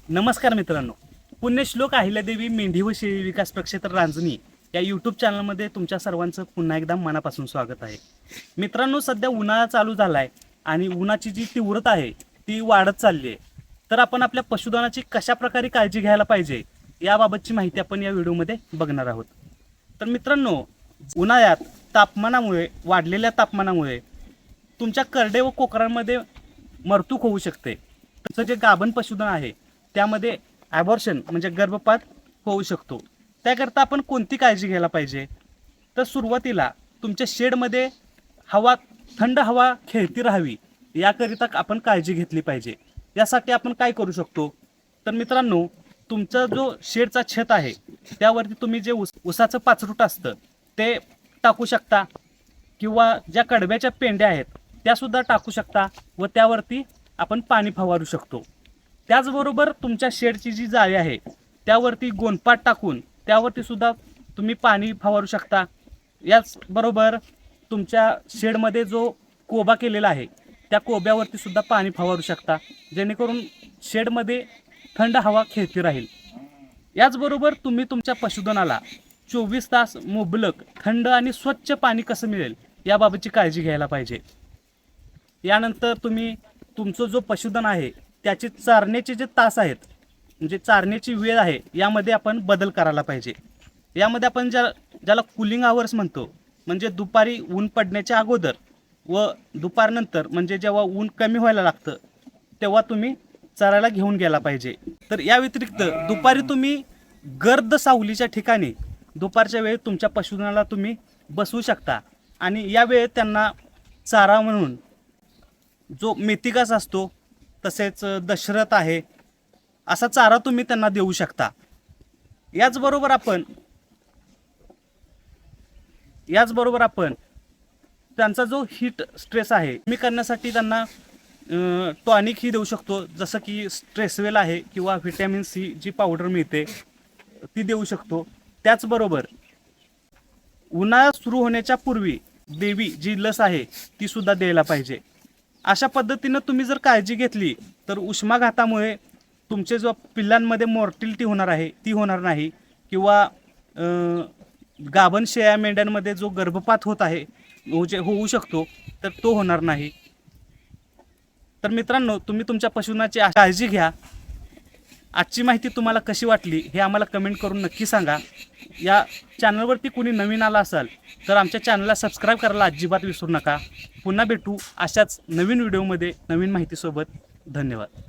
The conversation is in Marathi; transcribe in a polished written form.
नमस्कार मित्रांनो, पुण्यश्लोक अहिल्यादेवी मेंढी व शेळी विकास प्रक्षेत्र रांजणी या यूट्यूब चॅनलमध्ये तुमच्या सर्वांचं पुन्हा एकदा मनापासून स्वागत आहे. मित्रांनो, सध्या उन्हाळा चालू झाला आहे आणि उन्हाची जी तीव्रता आहे ती वाढत चालली आहे. तर आपण आपल्या पशुधनाची कशा प्रकारे काळजी घ्यायला पाहिजे याबाबतची माहिती आपण या व्हिडिओमध्ये बघणार आहोत. तर मित्रांनो, उन्हाळ्यात वाढलेल्या तापमानामुळे तुमच्या करडे व कोकरांमध्ये मरतूक होऊ शकते. तुमचं जे गाभण पशुधन आहे त्यामध्ये ॲबॉर्शन म्हणजे गर्भपात होऊ शकतो. त्याकरता आपण कोणती काळजी घ्यायला पाहिजे? तर सुरुवातीला तुमच्या शेडमध्ये थंड हवा खेळती राहावी याकरिता आपण काळजी घेतली पाहिजे. यासाठी आपण काय करू शकतो? तर मित्रांनो, तुमचा जो शेडचा छत आहे त्यावरती तुम्ही जे उसाचं पाचरूट असतं ते टाकू शकता किंवा ज्या कडब्याच्या पेंड्या आहेत त्यासुद्धा टाकू शकता व त्यावरती आपण पाणी फवारू शकतो. त्याचबरोबर तुमच्या शेडची जी जाळी आहे त्यावरती गोणपाट टाकून त्यावरती सुद्धा तुम्ही पाणी फवारू शकता. याचबरोबर तुमच्या शेडमध्ये जो कोबा केलेला आहे त्या कोब्यावरती सुद्धा पाणी फवारू शकता, जेणेकरून शेडमध्ये थंड हवा खेळती राहील. याचबरोबर तुम्ही तुमच्या पशुधनाला 24 तास मुबलक थंड आणि स्वच्छ पाणी कसं मिळेल याबाबतची काळजी घ्यायला पाहिजे. यानंतर तुम्ही तुमचं जो पशुधन आहे त्याचे चारण्याचे जे तास आहेत म्हणजे चारण्याची वेळ आहे यामध्ये आपण बदल करायला पाहिजे. यामध्ये आपण ज्याला कूलिंग आवर्स म्हणतो, म्हणजे दुपारी ऊन पडण्याच्या अगोदर व दुपारनंतर म्हणजे जेव्हा ऊन कमी व्हायला लागतं तेव्हा तुम्ही चरायला घेऊन गेला पाहिजे. तर या व्यतिरिक्त दुपारी तुम्ही गर्द सावलीच्या ठिकाणी दुपारच्या वेळी तुमच्या पशुधनाला तुम्ही बसवू शकता आणि या वेळेत त्यांना चारा म्हणून जो मेथी घास असतो तसेच दशरथ आहे असा चारा तुम्ही त्यांना देऊ शकता. याचबरोबर आपण त्यांचा जो हीट स्ट्रेस आहे कमी करण्यासाठी त्यांना टॉनिक ही देऊ शकतो, जसं की स्ट्रेसवेल आहे किंवा व्हिटॅमिन सी जी पावडर मिळते ती देऊ शकतो. त्याचबरोबर उन्हाळा सुरू होण्याच्या पूर्वी देवी जी लस आहे ती सुद्धा द्यायला पाहिजे. अशा पद्धतीनं तुम्ही जर काळजी घेतली तर उष्माघातामुळे तुमचे जो पिल्लांमध्ये मॉर्टिलिटी होणार आहे ती होणार नाही किंवा गाभण शेळ्या मेंढ्यांमध्ये जो गर्भपात होऊ शकतो तर तो होणार नाही. तर मित्रांनो, तुम्ही तुमच्या पशुधनाची काळजी घ्या. आजची माहिती तुम्हाला कशी वाटली हे आम्हाला कमेंट करून नक्की सांगा. या चॅनलवरती कोणी नवीन आला असाल तर आमच्या चॅनलला सबस्क्राईब करायला अजिबात विसरू नका. पुन्हा भेटू अशाच नवीन व्हिडिओमध्ये नवीन माहितीसोबत. धन्यवाद.